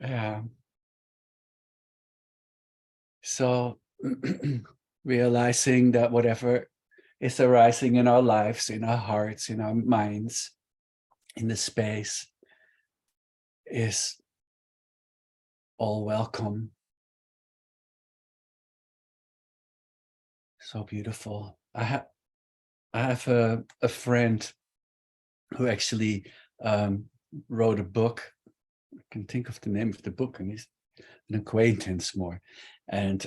Yeah. So realizing that whatever is arising in our lives, in our hearts, in our minds, in the space, is all welcome. So beautiful. I have a friend who actually wrote a book. I can think of the name of the book, and he's an acquaintance more. And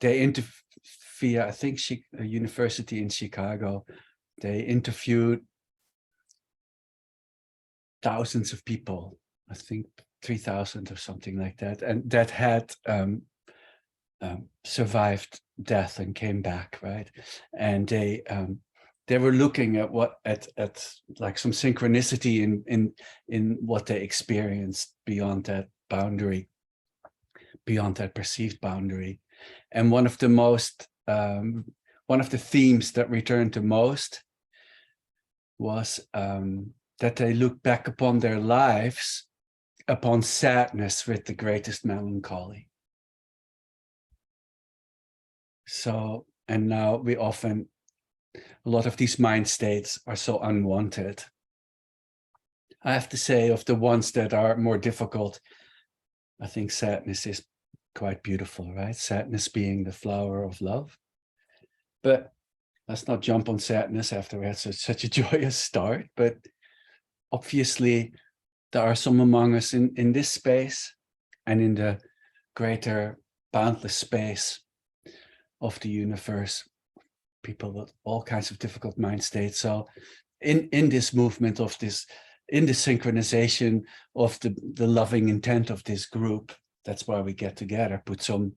they interview, I think, a university in Chicago. They interviewed thousands of people, I think 3,000 or something like that, and that had survived death and came back, right? And they were looking at at like some synchronicity in what they experienced beyond that boundary, beyond that perceived boundary. And one of the themes that returned the most was that they look back upon their lives upon sadness with the greatest melancholy. So, and now a lot of these mind states are so unwanted. I have to say, of the ones that are more difficult, I think sadness is quite beautiful, right? Sadness being the flower of love. But let's not jump on sadness after we had such a joyous start. But obviously, there are some among us in this space and in the greater boundless space of the universe, people with all kinds of difficult mind states. So in this movement of this, in the synchronization of the loving intent of this group, that's why we get together, put some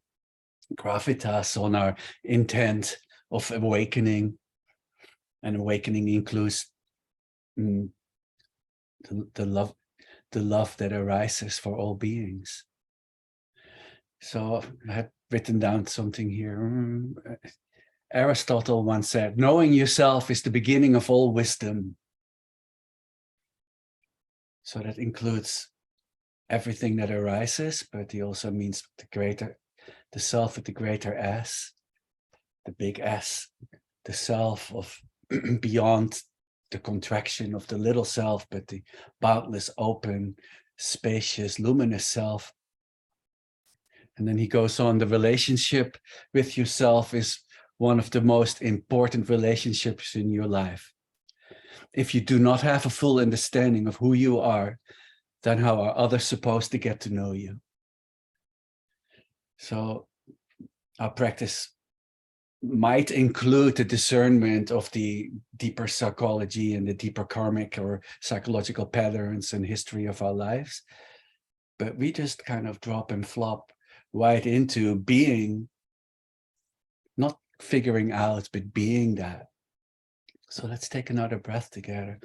gravitas on our intent of awakening. And awakening includes the love that arises for all beings. So I had written down something here. Aristotle once said, knowing yourself is the beginning of all wisdom. So that includes everything that arises, but he also means the self with the greater S, the big S, the self of beyond the contraction of the little self, but the boundless, open, spacious, luminous self. And then he goes on, the relationship with yourself is one of the most important relationships in your life. If you do not have a full understanding of who you are, then how are others supposed to get to know you? So our practice might include the discernment of the deeper psychology and the deeper karmic or psychological patterns and history of our lives. But we just kind of drop and flop right into being, not figuring out, but being that. So let's take another breath together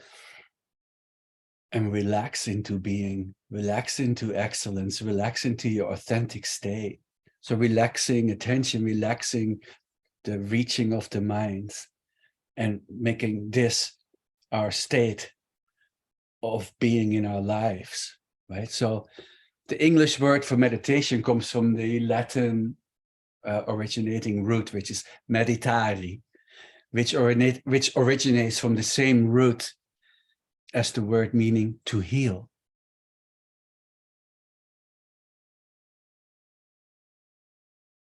and relax into being, relax into excellence, relax into your authentic state. So relaxing attention, relaxing the reaching of the mind, and making this our state of being in our lives, right? So the English word for meditation comes from the Latin originating root, which is meditare, which originates from the same root as the word meaning to heal.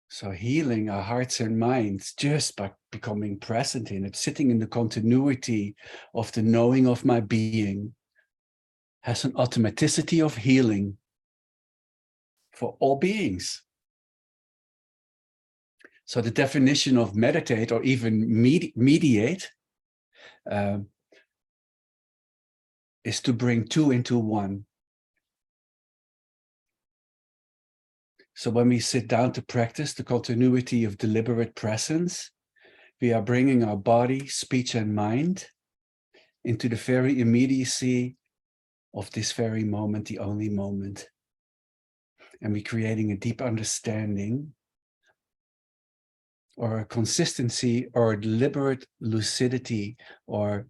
So healing our hearts and minds just by becoming present in it, sitting in the continuity of the knowing of my being, has an automaticity of healing for all beings. So the definition of meditate, or even mediate, is to bring two into one. So when we sit down to practice the continuity of deliberate presence, we are bringing our body, speech, and mind into the very immediacy of this very moment, the only moment. And we're creating a deep understanding, or a consistency, or a deliberate lucidity, or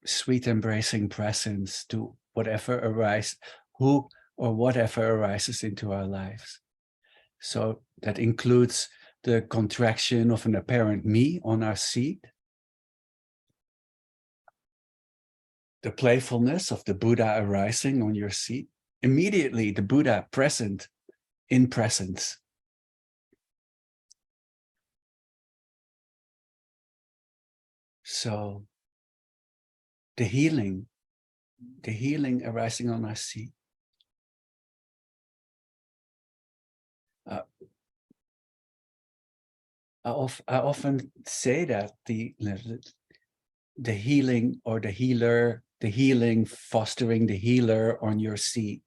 sweet embracing presence to whatever arises, who or whatever arises into our lives. So that includes the contraction of an apparent me on our seat, the playfulness of the Buddha arising on your seat, immediately the Buddha present in presence. So the healing arising on our seat. I often say that the healing or the healer, the healing fostering the healer on your seat.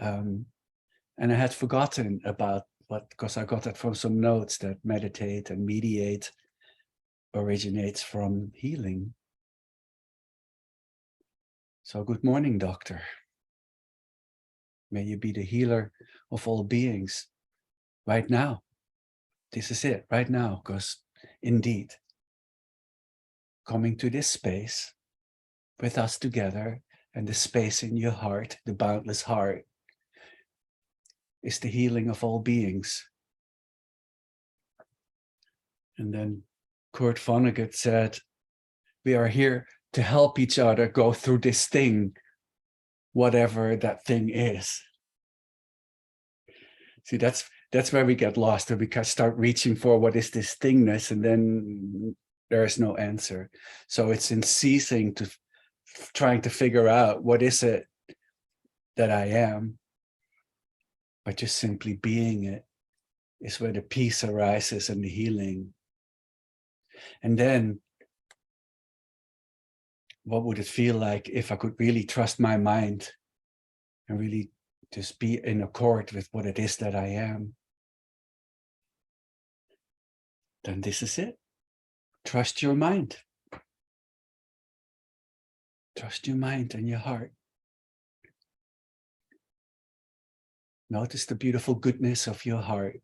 And I had forgotten about what, because I got that from some notes that meditate and mediate originates from healing. So good morning, doctor. May you be the healer of all beings right now. This is it, right now, because indeed, coming to this space with us together and the space in your heart, the boundless heart, is the healing of all beings. And then Kurt Vonnegut said, we are here to help each other go through this thing, whatever that thing is. See, that's where we get lost, where we can start reaching for what is this thingness, and then there is no answer. So it's in ceasing to trying to figure out what is it that I am, but just simply being it is where the peace arises and the healing. And then what would it feel like if I could really trust my mind and really just be in accord with what it is that I am? Then this is it. Trust your mind. Trust your mind and your heart. Notice the beautiful goodness of your heart,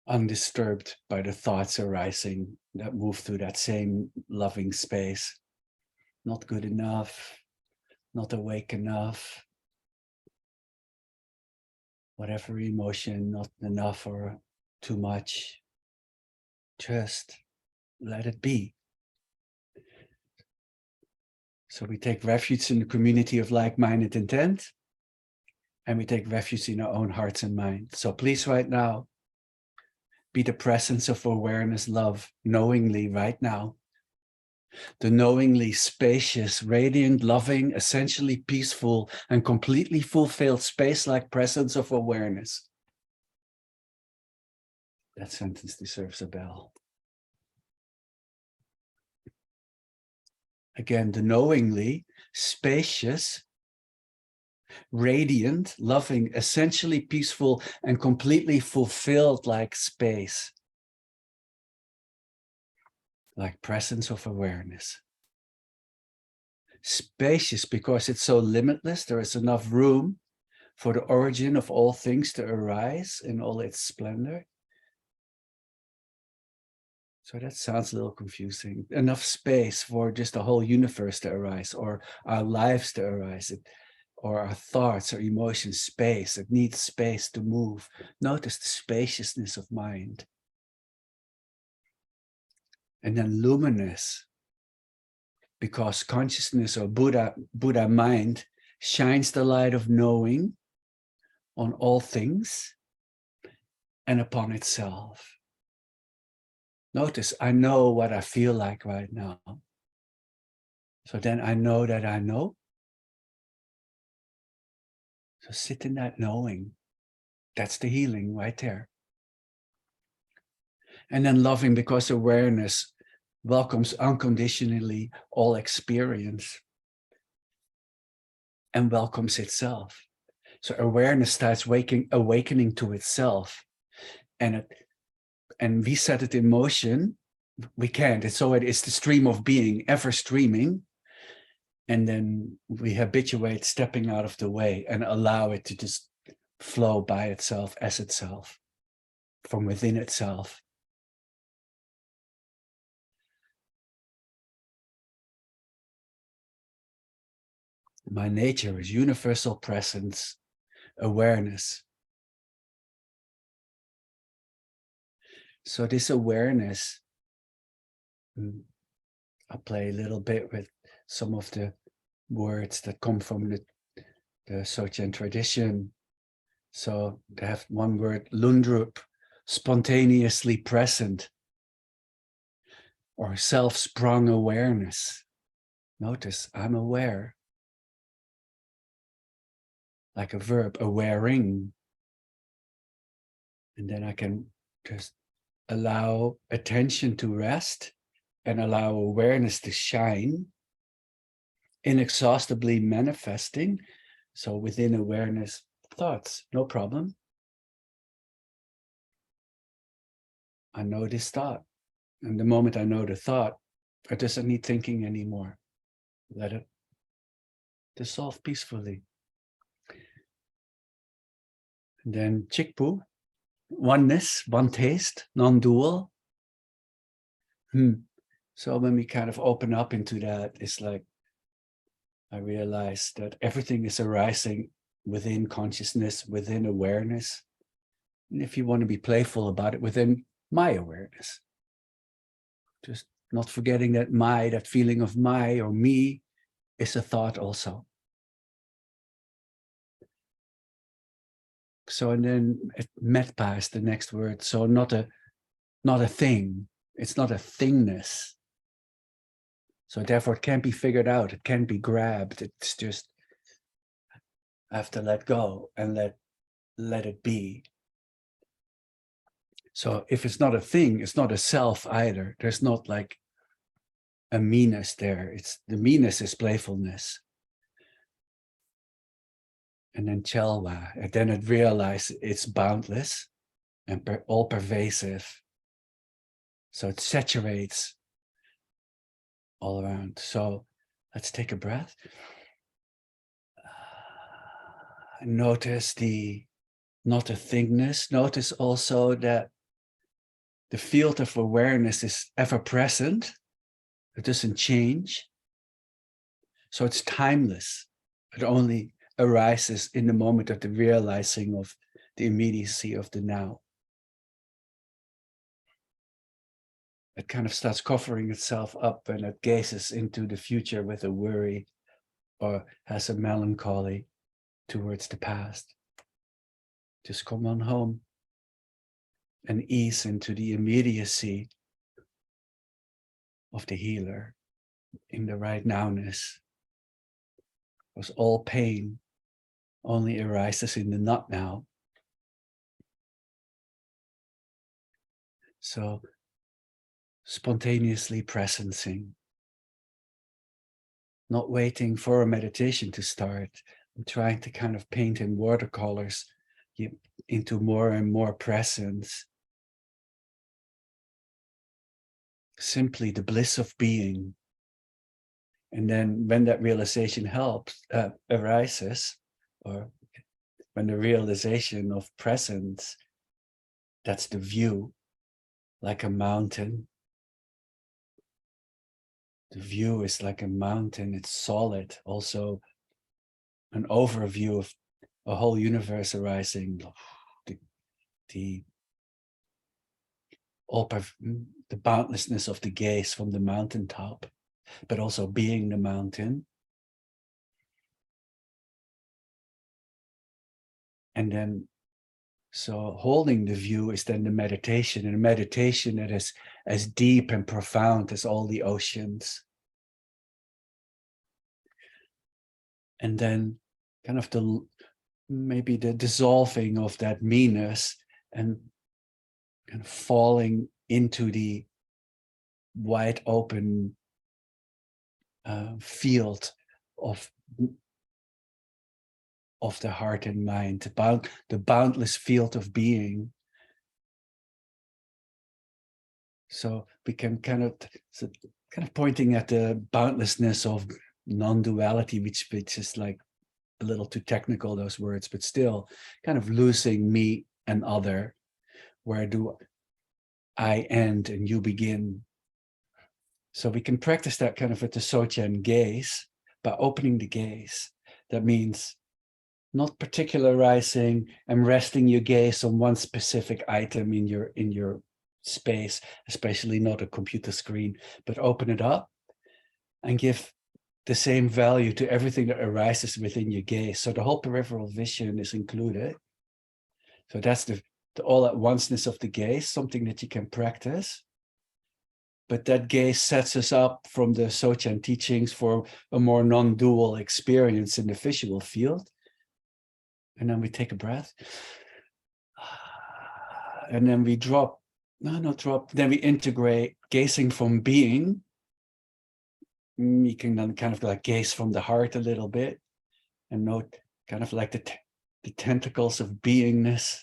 undisturbed by the thoughts arising that move through that same loving space. Not good enough, not awake enough, whatever emotion, not enough or too much. Just let it be. So we take refuge in the community of like-minded intent, and we take refuge in our own hearts and minds. So please right now, be the presence of awareness, love, knowingly right now. The knowingly spacious, radiant, loving, essentially peaceful, and completely fulfilled space-like presence of awareness. That sentence deserves a bell. Again, the knowingly spacious, radiant, loving, essentially peaceful, and completely fulfilled like space. Like presence of awareness. Spacious because it's so limitless, there is enough room for the origin of all things to arise in all its splendor. So that sounds a little confusing. Enough space for just the whole universe to arise, or our lives to arise, or our thoughts or emotions, space. It needs space to move. Notice the spaciousness of mind. And then luminous, because consciousness or Buddha mind shines the light of knowing on all things and upon itself. Notice, I know what I feel like right now. So then I know that I know. So sit in that knowing. That's the healing right there. And then loving, because awareness welcomes unconditionally all experience and welcomes itself. So awareness starts awakening to itself, and we set it in motion. We can't. It's the stream of being, ever streaming, and then we habituate stepping out of the way and allow it to just flow by itself, as itself, from within itself. My nature is universal presence, awareness. So this awareness, I play a little bit with some of the words that come from the Dzogchen tradition. So they have one word, lundrup, spontaneously present, or self-sprung awareness. Notice I'm aware, like a verb, awaring. And then I can just allow attention to rest and allow awareness to shine, inexhaustibly manifesting. So within awareness, thoughts, no problem. I know this thought. And the moment I know the thought, I doesn't need thinking anymore. Let it dissolve peacefully. And then Chikpu, oneness, one taste, non-dual. So when we kind of open up into that, it's like I realize that everything is arising within consciousness, within awareness. And if you want to be playful about it, within my awareness. Just not forgetting that that feeling of my or me is a thought also. So, and then metpa is the next word. So not a thing. It's not a thingness. So therefore it can't be figured out. It can't be grabbed. It's just, I have to let go and let it be. So if it's not a thing, it's not a self either. There's not like a me-ness there. It's the me-ness is playfulness. And then chelwa, and then it realizes it's boundless and all pervasive. So it saturates all around. So let's take a breath. Notice not a thingness. Notice also that the field of awareness is ever present. It doesn't change. So it's timeless. It only arises in the moment of the realizing of the immediacy of the now. It kind of starts covering itself up and it gazes into the future with a worry or has a melancholy towards the past. Just come on home and ease into the immediacy of the healer in the right nowness. Because all pain only arises in the not now. So spontaneously presencing, not waiting for a meditation to start. I'm trying to kind of paint in watercolors into more and more presence. Simply the bliss of being. And then when that realization arises, or when the realization of presence, that's the view, like a mountain. The view is like a mountain, it's solid. Also an overview of a whole universe arising, the boundlessness of the gaze from the mountaintop, but also being the mountain. And then, so holding the view is then the meditation, and a meditation that is as deep and profound as all the oceans. And then kind of maybe the dissolving of that meanness and kind of falling into the wide open field of the heart and mind, the boundless field of being. So we can kind of pointing at the boundlessness of non-duality, which is like a little too technical, those words, but still kind of losing me and other. Where do I end and you begin? So we can practice that kind of at the Dzogchen gaze by opening the gaze. That means not particularizing and resting your gaze on one specific item in your space, especially not a computer screen, but open it up and give the same value to everything that arises within your gaze. So the whole peripheral vision is included. So that's the all at onceness of the gaze, something that you can practice. But that gaze sets us up from the Sochan teachings for a more non-dual experience in the visual field. And then we take a breath. And then we drop, not drop, then we integrate gazing from being. You can then kind of like gaze from the heart a little bit and note kind of like the tentacles of beingness,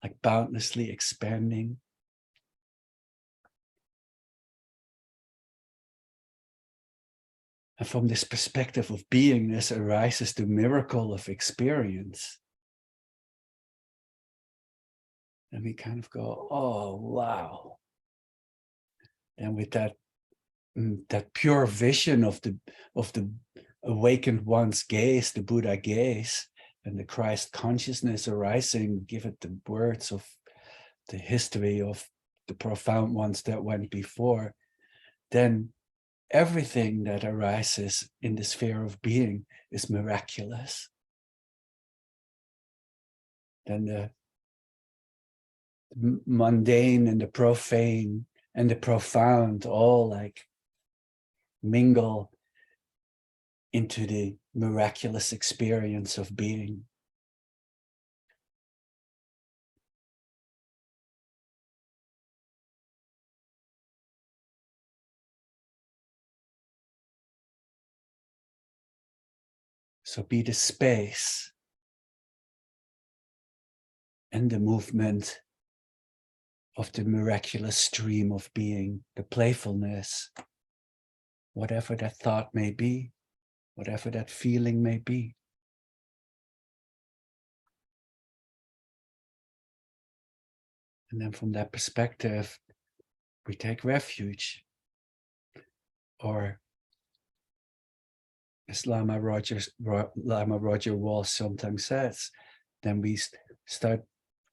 like boundlessly expanding. And from this perspective of beingness arises the miracle of experience. And we kind of go, oh, wow. And with that pure vision of the awakened one's gaze, the Buddha gaze, and the Christ consciousness arising, give it the words of the history of the profound ones that went before, then everything that arises in the sphere of being is miraculous. Then the mundane and the profane and the profound all like mingle into the miraculous experience of being. So be the space and the movement of the miraculous stream of being, the playfulness, whatever that thought may be, whatever that feeling may be. And then from that perspective, we take refuge. Or as Lama Roger Walsh sometimes says, then we start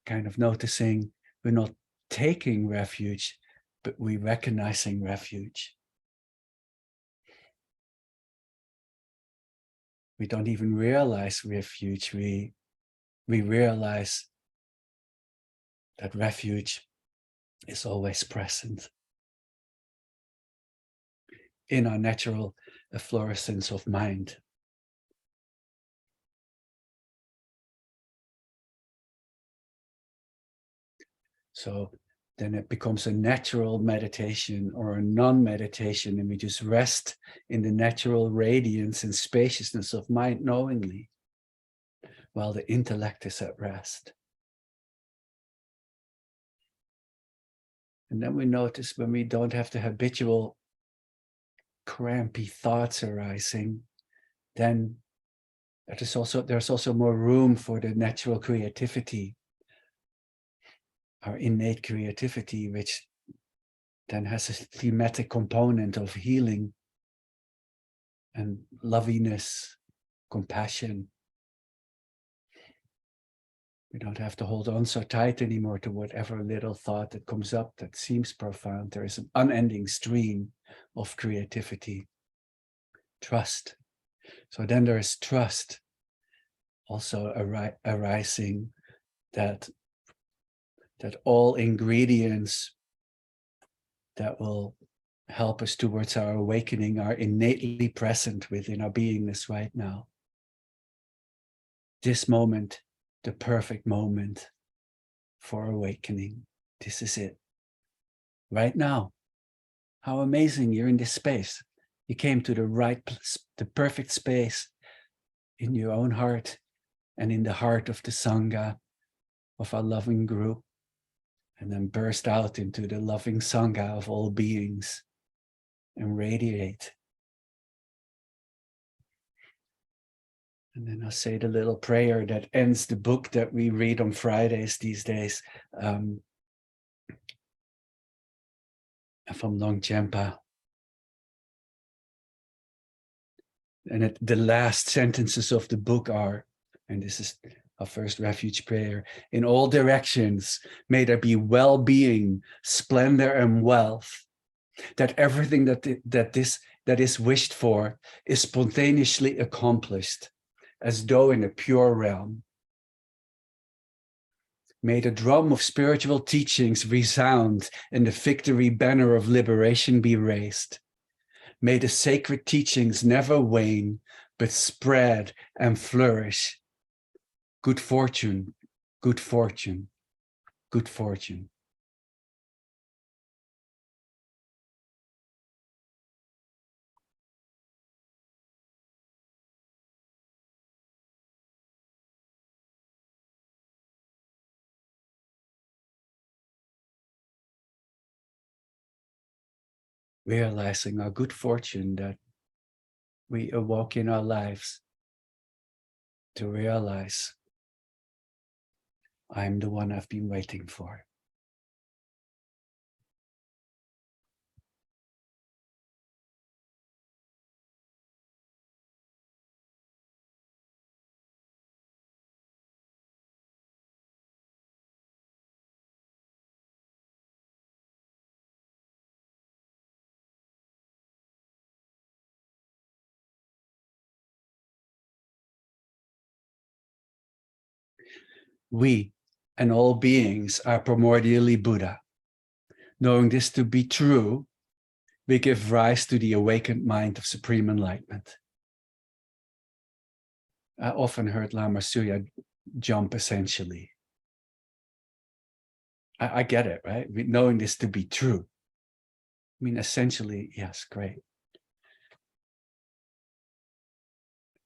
kind of noticing we're not taking refuge, but we're recognizing refuge. We don't even realize refuge. We realize that refuge is always present in our natural efflorescence of mind. So then it becomes a natural meditation or a non-meditation, and we just rest in the natural radiance and spaciousness of mind knowingly, while the intellect is at rest. And then we notice when we don't have the habitual crampy thoughts arising, then there's also more room for the natural creativity, our innate creativity, which then has a thematic component of healing and lovingness, compassion. We don't have to hold on so tight anymore to whatever little thought that comes up that seems profound. There is an unending stream of creativity, trust. So then there is trust also arising that all ingredients that will help us towards our awakening are innately present within our beingness right now. This moment, the perfect moment for awakening. This is it. Right now. How amazing you're in this space. You came to the right place, the perfect space in your own heart and in the heart of the Sangha, of our loving group, and then burst out into the loving Sangha of all beings and radiate. And then I'll say the little prayer that ends the book that we read on Fridays these days, from Longchenpa. And the last sentences of the book are, and this is our first refuge prayer, in all directions, may there be well-being, splendor, and wealth, that everything that is wished for is spontaneously accomplished, as though in a pure realm. May the drum of spiritual teachings resound and the victory banner of liberation be raised. May the sacred teachings never wane, but spread and flourish. Good fortune, good fortune, good fortune. Realizing our good fortune that we awoke in our lives to realize I'm the one I've been waiting for. We and all beings are primordially Buddha. Knowing this to be true, we give rise to the awakened mind of supreme enlightenment. I often heard Lama Surya jump essentially. I get it, right? Knowing this to be true. I mean, essentially, yes, great.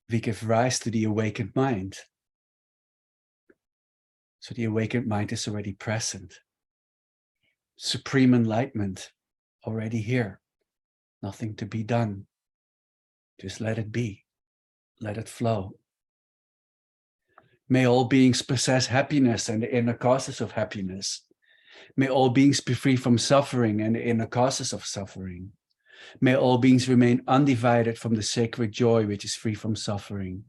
We give rise to the awakened mind. So the awakened mind is already present. Supreme enlightenment already here. Nothing to be done. Just let it be. Let it flow. May all beings possess happiness and the inner causes of happiness. May all beings be free from suffering and the inner causes of suffering. May all beings remain undivided from the sacred joy which is free from suffering.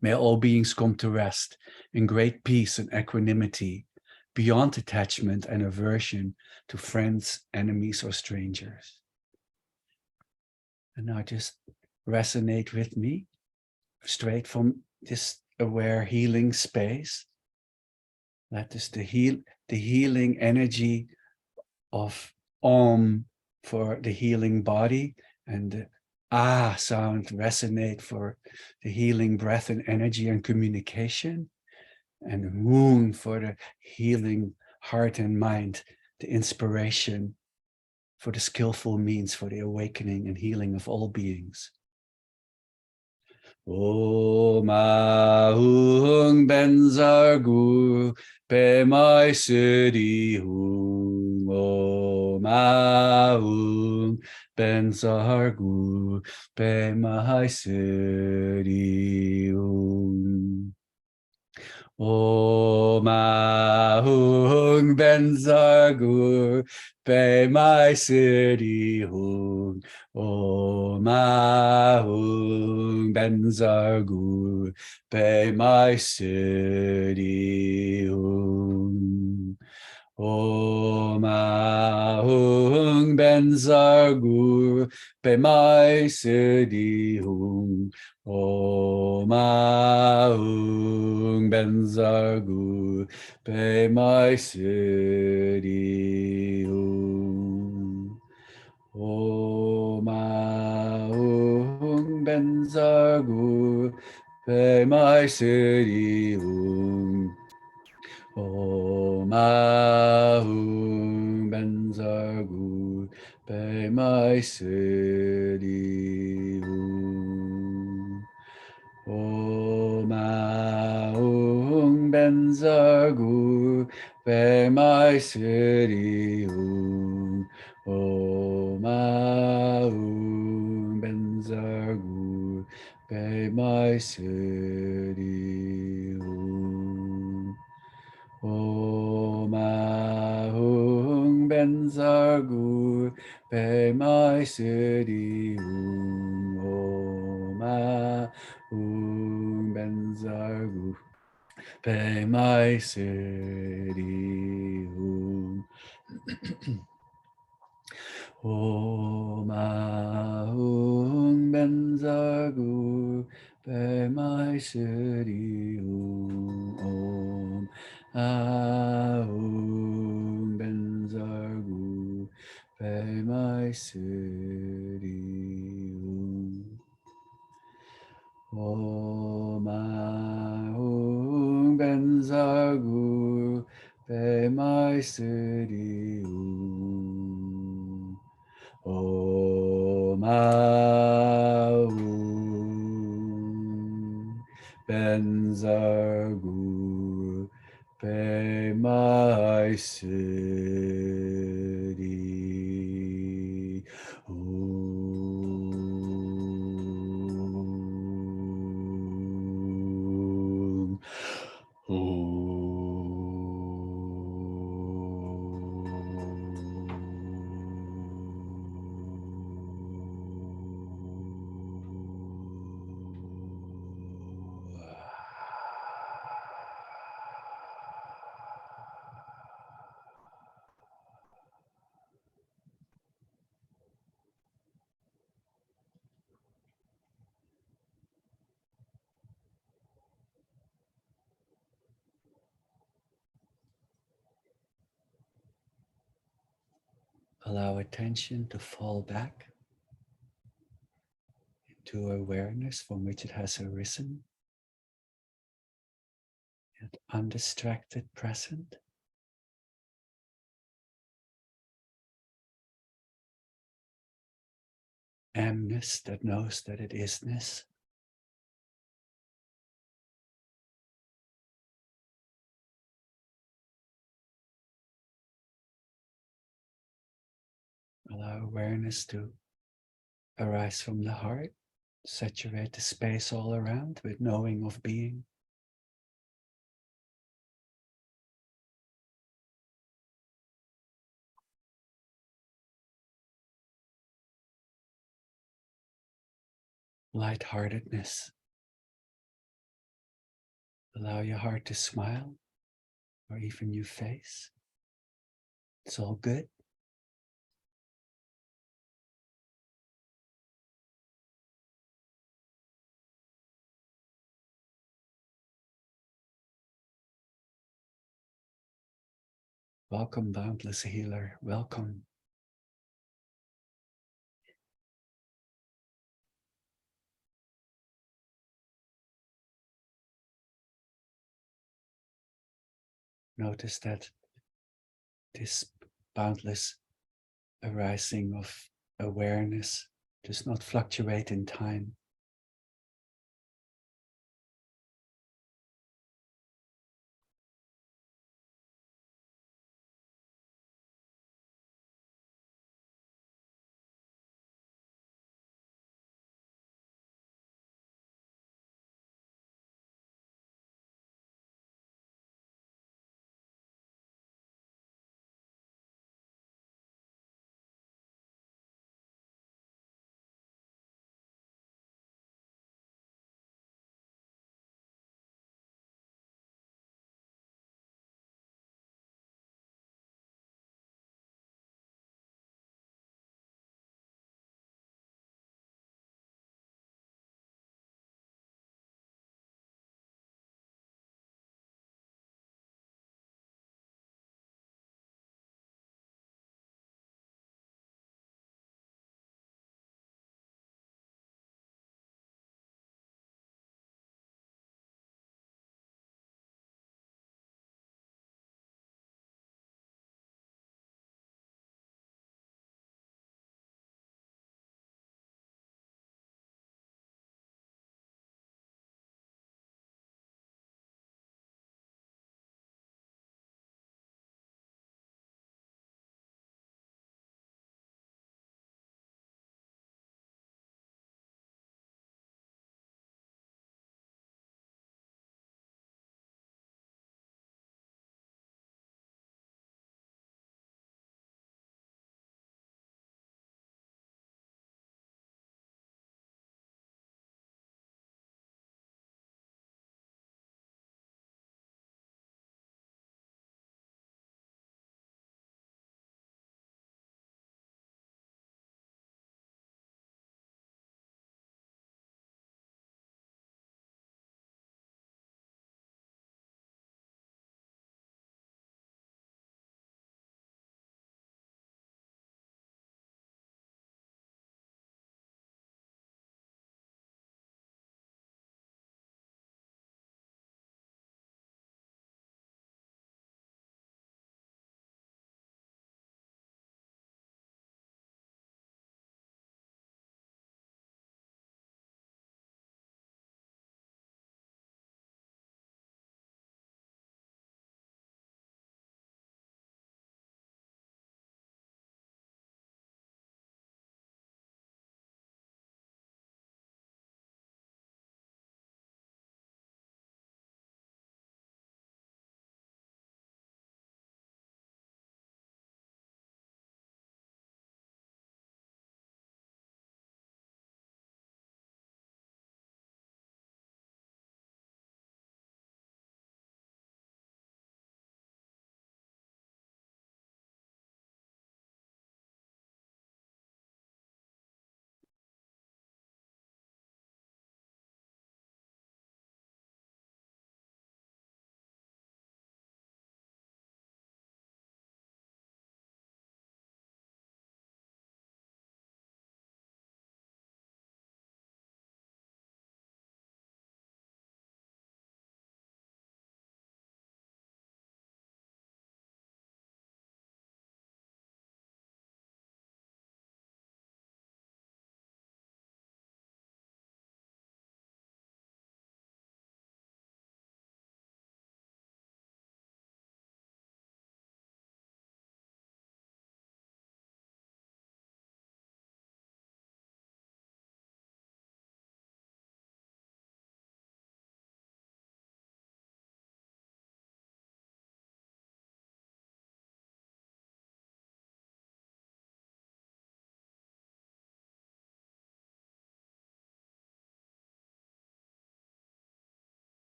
May all beings come to rest in great peace and equanimity, beyond attachment and aversion to friends, enemies, or strangers. And now just resonate with me, straight from this aware healing space. Let this the healing energy of Om for the healing body, and the Ah sound resonate for the healing breath and energy and communication, and Moon for the healing heart and mind, the inspiration for the skillful means for the awakening and healing of all beings. Om Ahung Benzargu Pemai Siddhi Hung. Om Ahung Benzargu Pemai Siddhi Hung. Om Ahung Benzargu Pemai Siddhi Hung. Om Ahung Benzargu Pemai Siddhi Hung. Om Ahung Benzargu Pemai Siddhi Hung. Om Ahung Benzargu Pemai Siddhi Hung. Om Ahung Benzargu Pemai Siddhi Hung. Om Ahung Benzargu Pemai Siddhi Hung. Om Ahung Benzargu Pemai Siddhi Hung. Om Ahung Benzargu Pemai Siddhi Hung. Om Ahung Benzargu Pemai Siddhi Hung. benzagu pe mai seri hum. Om ahum benzagu pe mai seri hum. Om ahum benzagu pe mai seri hum. Om ahum benzagu pe mai seri hum. Om ahum benzagu pe mai seri hum. Allow attention to fall back into awareness from which it has arisen, and undistracted present. Amness that knows that it isness. Allow awareness to arise from the heart, saturate the space all around with knowing of being. Lightheartedness. Allow your heart to smile, or even your face. It's all good. Welcome, boundless healer. Welcome. Notice that this boundless arising of awareness does not fluctuate in time.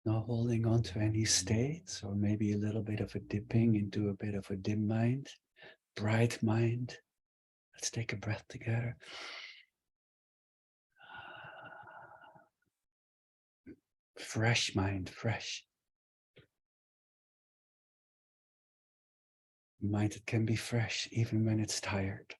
Not holding on to any states, or maybe a little bit of a dipping into a bit of a dim mind, bright mind. Let's take a breath together. Fresh mind, fresh. Mind that can be fresh even when it's tired.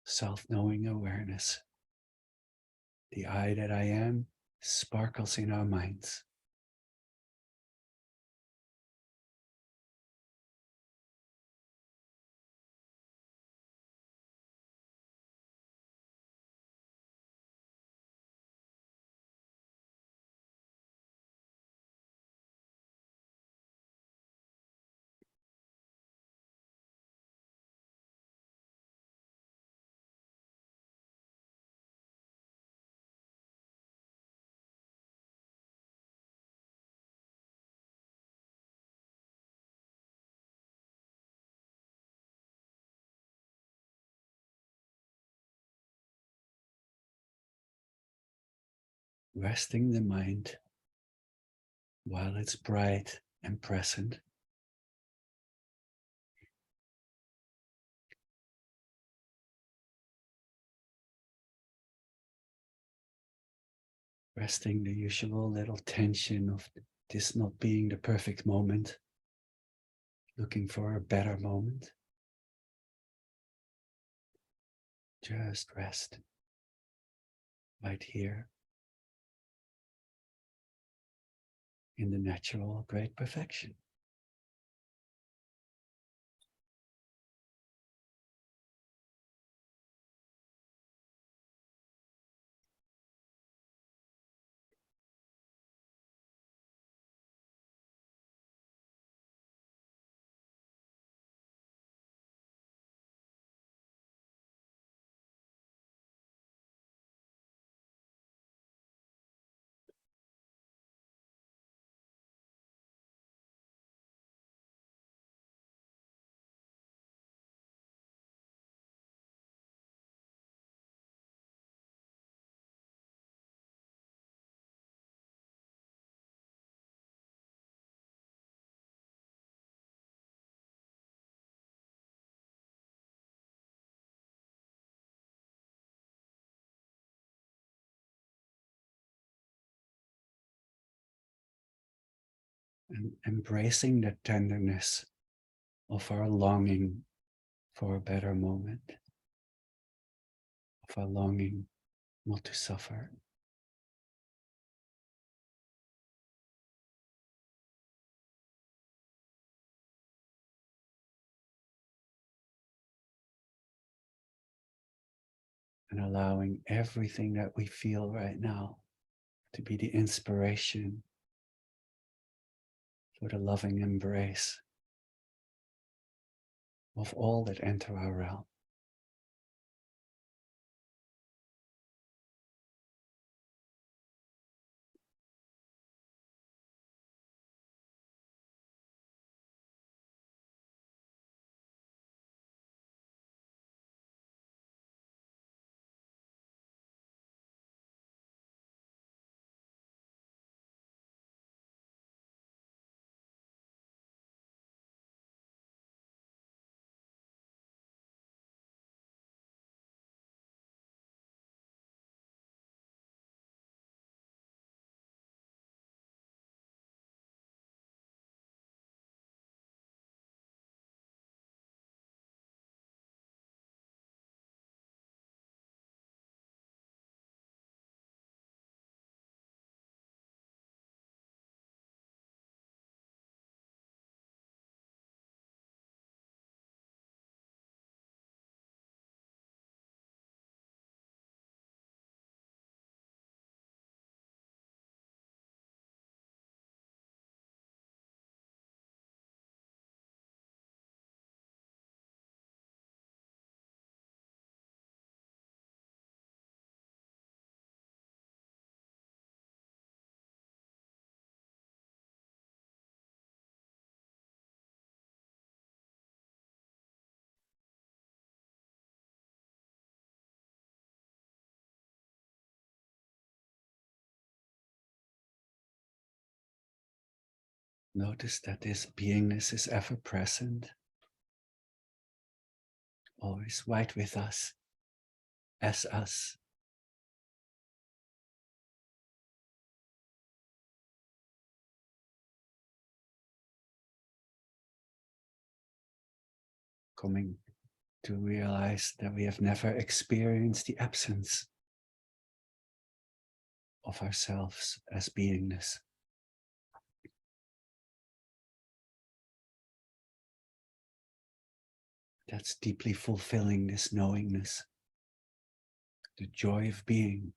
Self-knowing awareness. The I that I am sparkles in our minds. Resting the mind while it's bright and present. Resting the usual little tension of this not being the perfect moment, looking for a better moment. Just rest right here in the natural great perfection. And embracing the tenderness of our longing for a better moment, of our longing not to suffer. And allowing everything that we feel right now to be the inspiration for the loving embrace of all that enter our realm. Notice that this beingness is ever present, always right with us, as us. Coming to realize that we have never experienced the absence of ourselves as beingness. That's deeply fulfilling, this knowingness, the joy of being.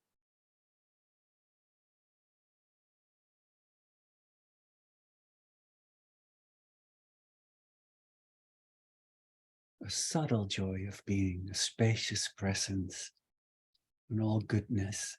A subtle joy of being, a spacious presence in all goodness.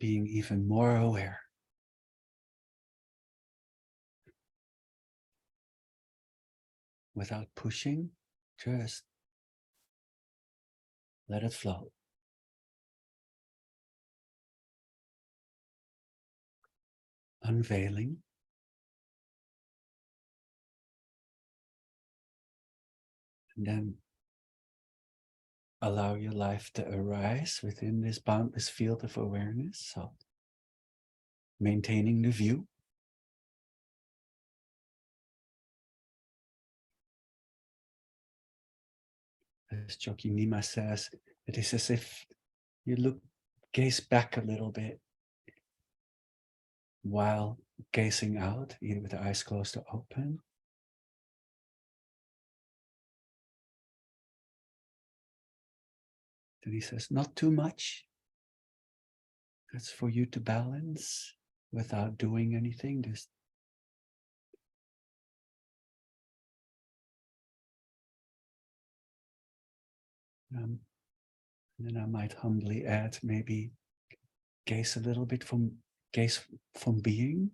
Being even more aware. Without pushing, just let it flow. Unveiling. And then allow your life to arise within this boundless field of awareness. So maintaining the view. As Joki Nima says, it is as if you gaze back a little bit while gazing out, either with the eyes closed or open. Then he says, not too much. That's for you to balance without doing anything. Just and then I might humbly add, maybe gaze from being.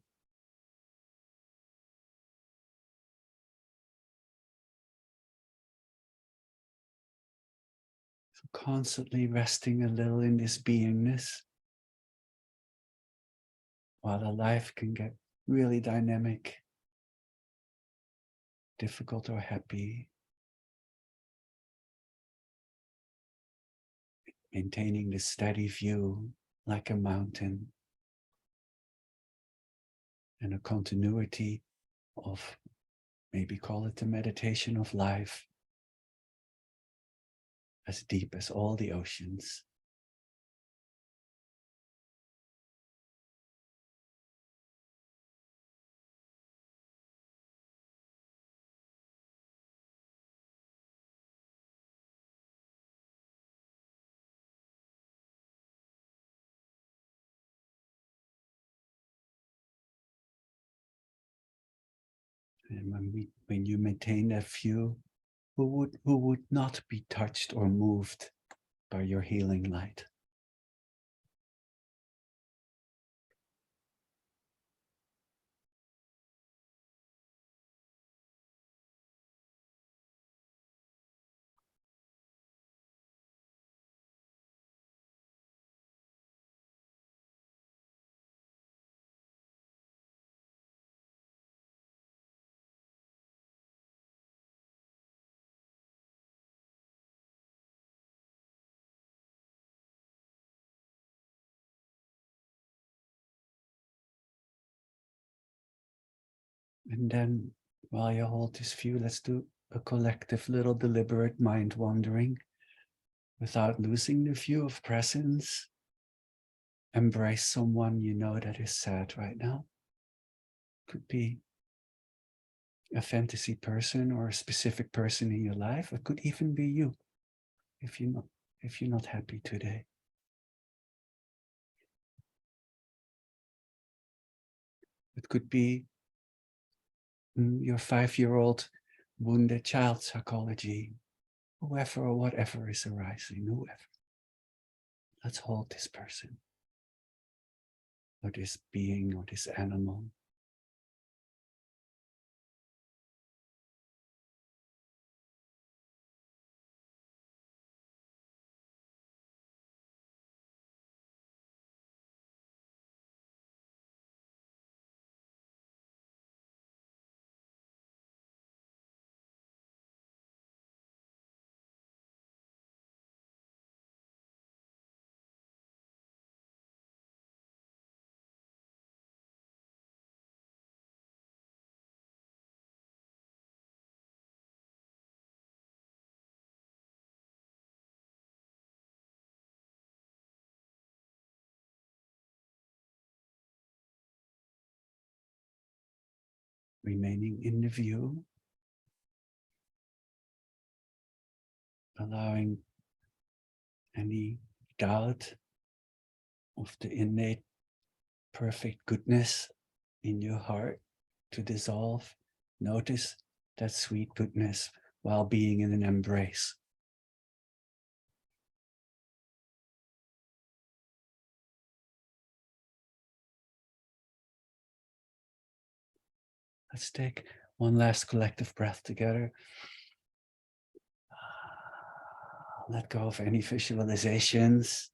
So constantly resting a little in this beingness, while the life can get really dynamic, difficult or happy. Maintaining this steady view like a mountain and a continuity of, maybe call it the meditation of life, as deep as all the oceans. And when you maintain that view, who would not be touched or moved by your healing light? And then while you hold this view, let's do a collective little deliberate mind wandering without losing the view of presence. Embrace someone you know that is sad right now. Could be a fantasy person or a specific person in your life. It could even be you if you're not happy today. It could be your 5-year-old wounded child psychology, whoever or whatever is arising, whoever. Let's hold this person or this being or this animal. Remaining in the view, allowing any doubt of the innate perfect goodness in your heart to dissolve. Notice that sweet goodness while being in an embrace. Let's take one last collective breath together. Let go of any visualizations.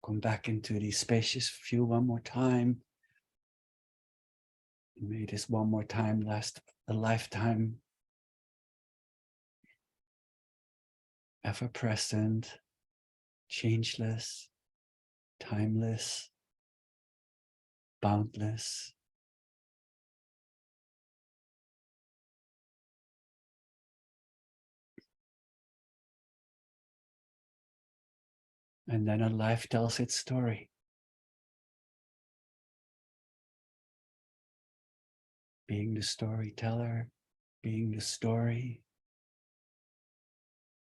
Come back into the spacious view one more time. May this one more time last a lifetime. Ever present, changeless, timeless, boundless. And then a life tells its story. Being the storyteller, being the story,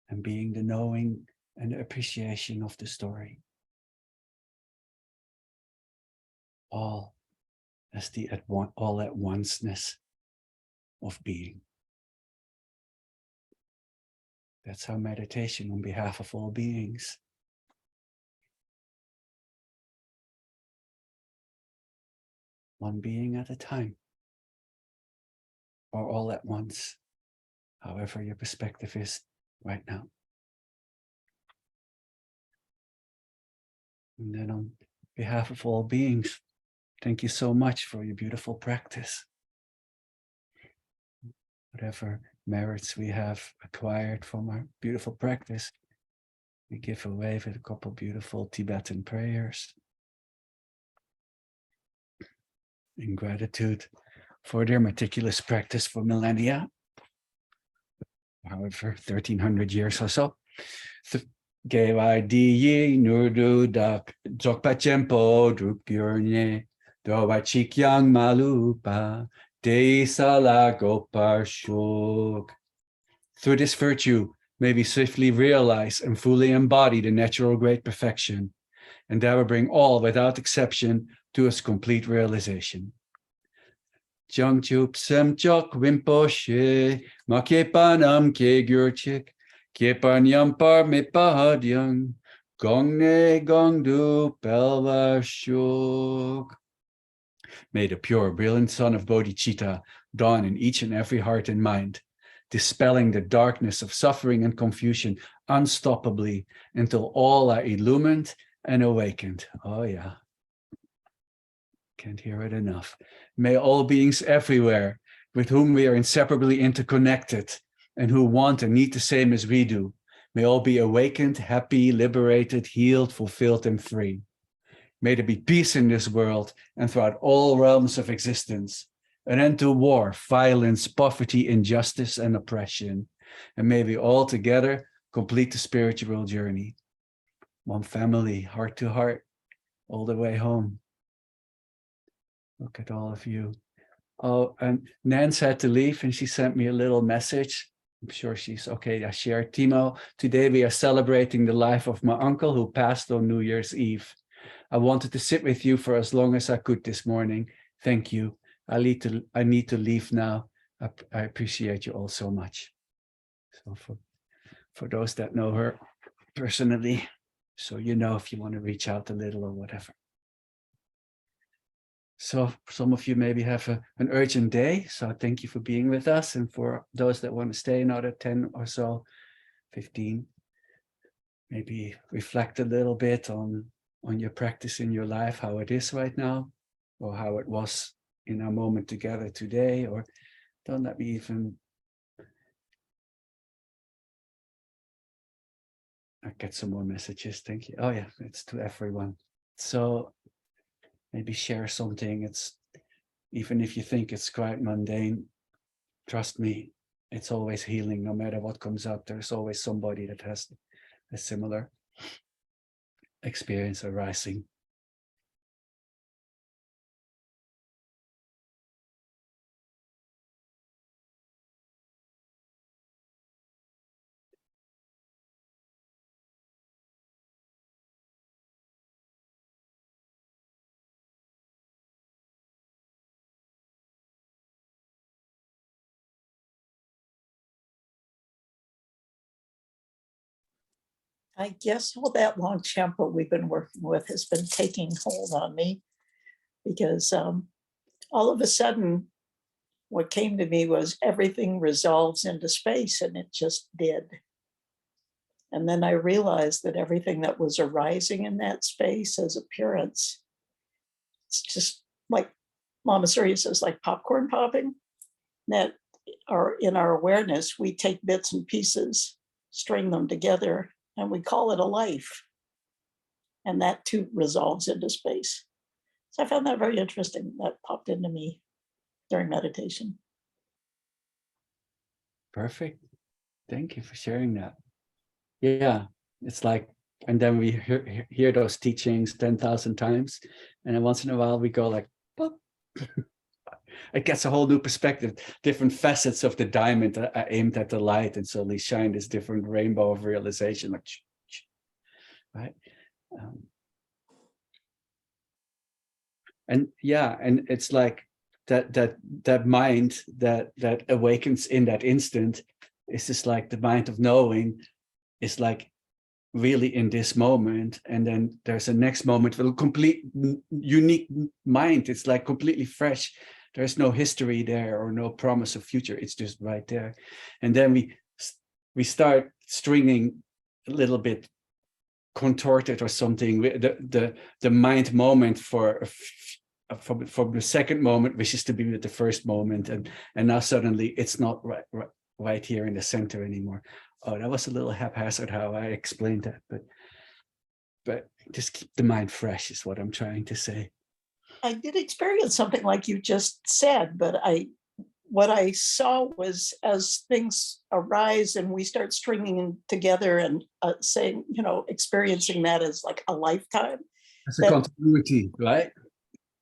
and being the knowing and the appreciation of the story. All as the all at onceness of being. That's our meditation on behalf of all beings. One being at a time, or all at once, however your perspective is right now. And then on behalf of all beings, thank you so much for your beautiful practice. Whatever merits we have acquired from our beautiful practice, we give away with a couple beautiful Tibetan prayers in gratitude for their meticulous practice for millennia, however, 1300 years or so. Gewai di nurdu dak jokpa chempo drukgyurne dowa chikyang malupa de sala gopar shuk. Through this virtue, may we swiftly realize and fully embody the natural great perfection, and that will bring all, without exception, to its complete realization. Jangchup semchok wimposhe makepanam ke gyurchik kepan yampar mepahadyang gongne gongdu pelvashuk. May the pure, brilliant sun of bodhicitta dawn in each and every heart and mind, dispelling the darkness of suffering and confusion unstoppably until all are illumined and awakened. Oh yeah. Can't hear it enough. May all beings everywhere with whom we are inseparably interconnected and who want and need the same as we do, may all be awakened, happy, liberated, healed, fulfilled, and free. May there be peace in this world and throughout all realms of existence. An end to war, violence, poverty, injustice, and oppression. And may we all together complete the spiritual journey. One family, heart to heart, all the way home. Look at all of you. Oh, and Nance had to leave and she sent me a little message. I'm sure she's okay. I shared, Timo, today we are celebrating the life of my uncle who passed on New Year's Eve. I wanted to sit with you for as long as I could this morning. Thank you. I need to leave now. I appreciate you all so much. So for those that know her personally, so you know if you want to reach out a little or whatever. So some of you maybe have an urgent day. So thank you for being with us. And for those that want to stay another 10 or so, 15, maybe reflect a little bit on your practice in your life, how it is right now, or how it was in our moment together today, or don't let me even, I get some more messages, thank you. Oh yeah, it's to everyone. So maybe share something. It's, even if you think it's quite mundane, trust me, it's always healing. No matter what comes up, there's always somebody that has a similar experience arising. I guess all that long tempo we've been working with has been taking hold on me, because all of a sudden what came to me was everything resolves into space, and it just did. And then I realized that everything that was arising in that space as appearance, it's just like Mama Surya says, like popcorn popping, that are in our awareness, we take bits and pieces, string them together, and we call it a life. And that too resolves into space. So I found that very interesting. That popped into me during meditation. Perfect. Thank you for sharing that. Yeah, it's like, and then we hear those teachings 10,000 times, and then once in a while we go like, pop. It gets a whole new perspective, different facets of the diamond aimed at the light, and suddenly shine this different rainbow of realization, like, right? And yeah, and it's like that mind that awakens in that instant is just like the mind of knowing is like really in this moment, and then there's a next moment with a complete unique mind. It's like completely fresh. There's no history there or no promise of future. It's just right there. And then we start stringing a little bit contorted or something, the mind moment from the second moment wishes to be with the first moment, and now suddenly it's not right here in the center anymore. Oh, that was a little haphazard how I explained that, but just keep the mind fresh is what I'm trying to say. I did experience something like you just said, but what I saw was as things arise and we start stringing them together and saying, experiencing that as like a lifetime. That's a continuity, right?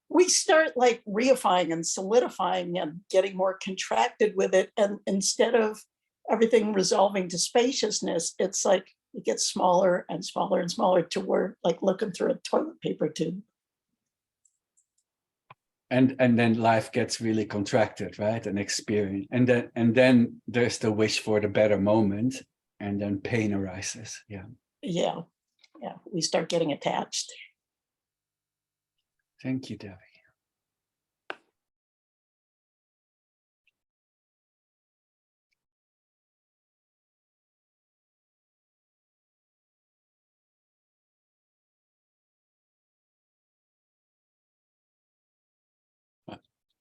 We start like reifying and solidifying and getting more contracted with it. And instead of everything resolving to spaciousness, it's like it gets smaller and smaller and smaller to where like looking through a toilet paper tube. And then life gets really contracted, right? And experience. And then there's the wish for the better moment, and then pain arises. Yeah. Yeah. Yeah. We start getting attached. Thank you, Debbie.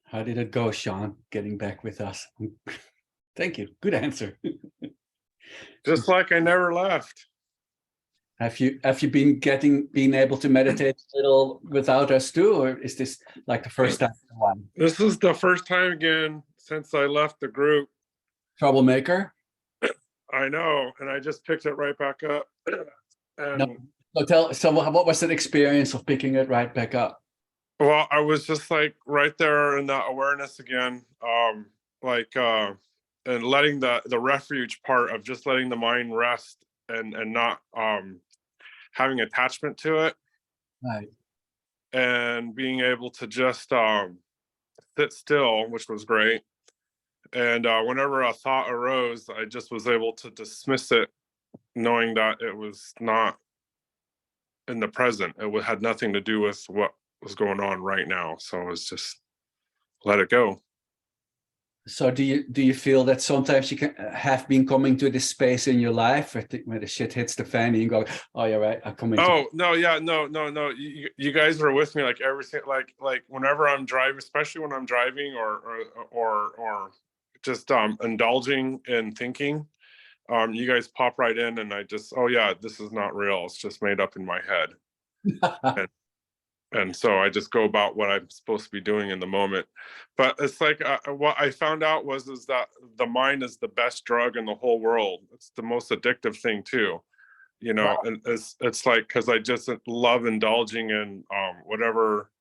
How did it go, Sean, getting back with us? Thank you. Good answer. Just like I never left. Have you been able to meditate a little without us too, or is this like the first time? This is the first time again since I left the group. Troublemaker. I know, and I just picked it right back up. And no. So what was that experience of picking it right back up? well, I was just like right there in that awareness again, and letting the refuge part of just letting the mind rest and not having attachment to it, Right. and being able to just sit still, which was great. And whenever a thought arose, I just was able to dismiss it, knowing that it was not in the present. It had nothing to do with what was going on right now. So it was just let it go. So do you feel that sometimes you can have been coming to this space in your life where the shit hits the fan and you go, oh, you're right, I come into. Oh no, yeah, no. You guys were with me like everything, like whenever I'm driving, especially when I'm driving or just indulging in thinking, you guys pop right in, and I just, oh yeah, this is not real. It's just made up in my head. And so I just go about what I'm supposed to be doing in the moment. But it's like what I found out is that the mind is the best drug in the whole world. It's the most addictive thing too, you know. Wow. And it's like, because I just love indulging in whatever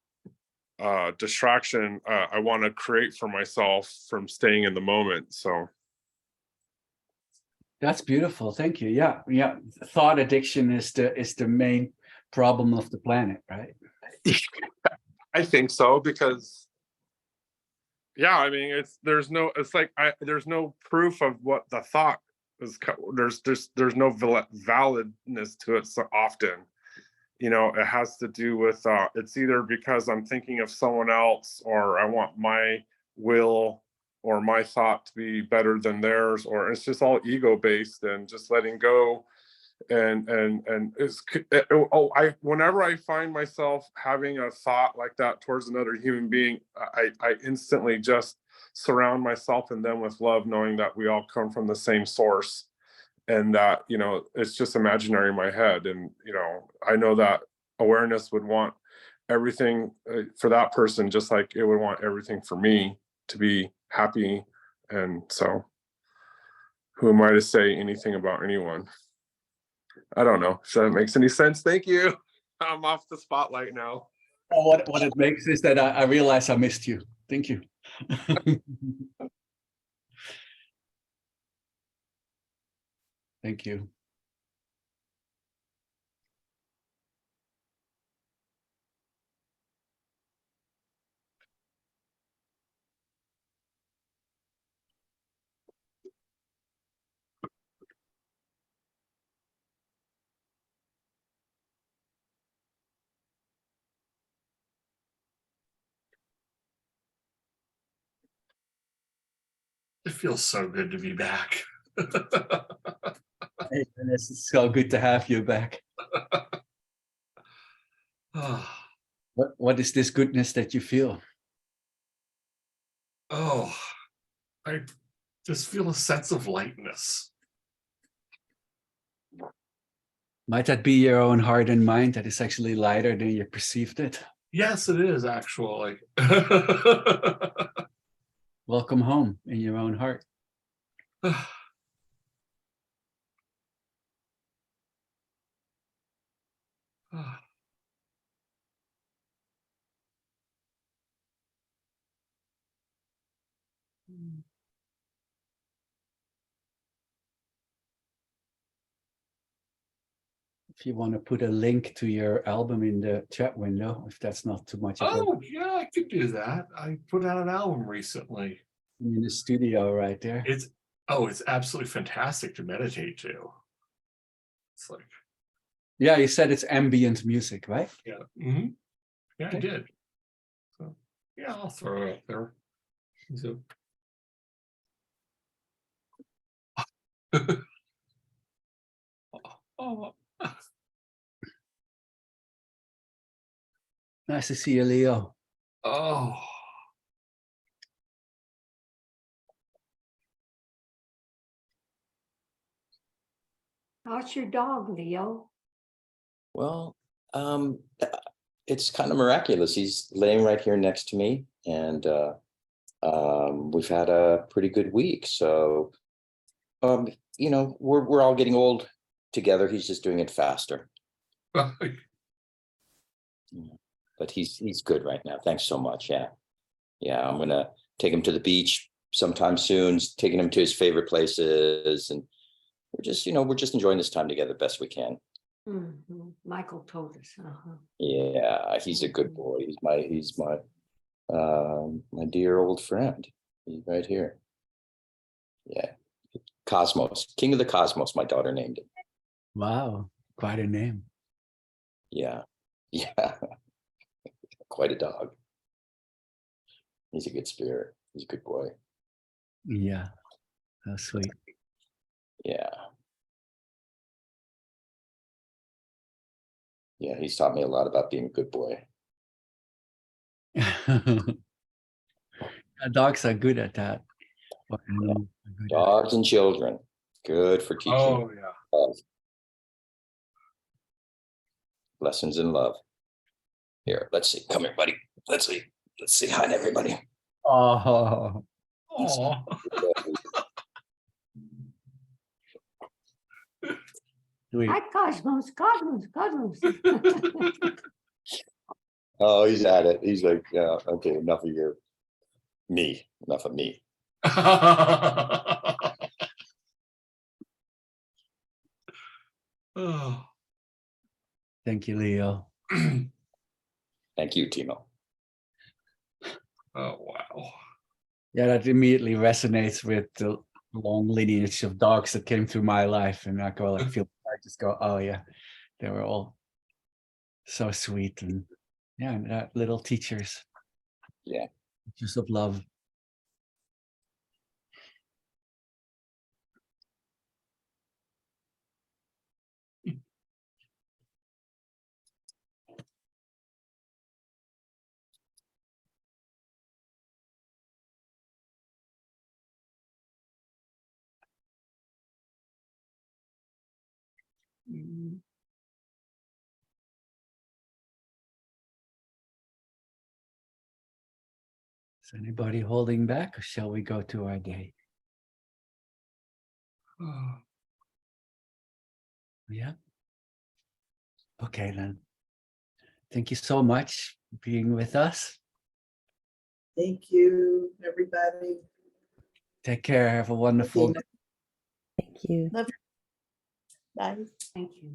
distraction I want to create for myself from staying in the moment. So that's beautiful. Thank you. Yeah. Thought addiction is the main problem of the planet, right? I think so, because yeah, I mean, there's no proof of what the thought is. There's no validness to it so often. You know, it has to do with it's either because I'm thinking of someone else, or I want my will or my thought to be better than theirs, or it's just all ego based, and just letting go. And whenever I find myself having a thought like that towards another human being, I instantly just surround myself and them with love, knowing that we all come from the same source, and that, you know, it's just imaginary in my head. And, you know, I know that awareness would want everything for that person, just like it would want everything for me to be happy. And so who am I to say anything about anyone? I don't know if that makes any sense. Thank you. I'm off the spotlight now. Oh, what it makes is that I realize I missed you. Thank you. Thank you. It feels so good to be back. Hey, it's so good to have you back. What is this goodness that you feel? Oh, I just feel a sense of lightness. Might that be your own heart and mind that is actually lighter than you perceived it? Yes, it is actually. Welcome home in your own heart. If you want to put a link to your album in the chat window, if that's not too much. Oh, yeah, I could do that. I put out an album recently. In the studio right there. It's absolutely fantastic to meditate to. It's like, yeah, you said it's ambient music, right? Yeah. Yeah, okay. I did. So yeah, I'll throw it up there. So oh. Nice to see you, Leo. Oh. How's your dog, Leo? Well, it's kind of miraculous. He's laying right here next to me, and we've had a pretty good week. So, you know, we're all getting old together. He's just doing it faster. But he's good right now. Thanks so much. Yeah. I'm gonna take him to the beach sometime soon, taking him to his favorite places, and we're just enjoying this time together best we can. Michael told us. Yeah, he's a good boy. He's my my dear old friend. He's right here. Yeah. Cosmos, King of the Cosmos, my daughter named it. Wow, quite a name. Yeah. Quite a dog. He's a good spirit. He's a good boy. Yeah, how sweet. Yeah, he's taught me a lot about being a good boy. Dogs are good at that. Dogs and children, good for teaching. Oh, yeah. Love. Lessons in love. Here, let's see. Come here, buddy. Let's see. Hi to everybody. Oh, sweet. Hi, Cosmos. Oh, he's at it. He's like, yeah, okay, enough of you. Enough of me. Oh. Thank you, Leo. Thank you, Timo. Oh, wow. Yeah, that immediately resonates with the long lineage of dogs that came through my life, and I just go, oh yeah, they were all so sweet, and yeah, that little teachers. Yeah. Teachers of love. Is anybody holding back, or shall we go to our day? Oh. Yeah. Okay, then. Thank you so much for being with us. Thank you, everybody. Take care. Have a wonderful day. Thank you. Bye. Thank you.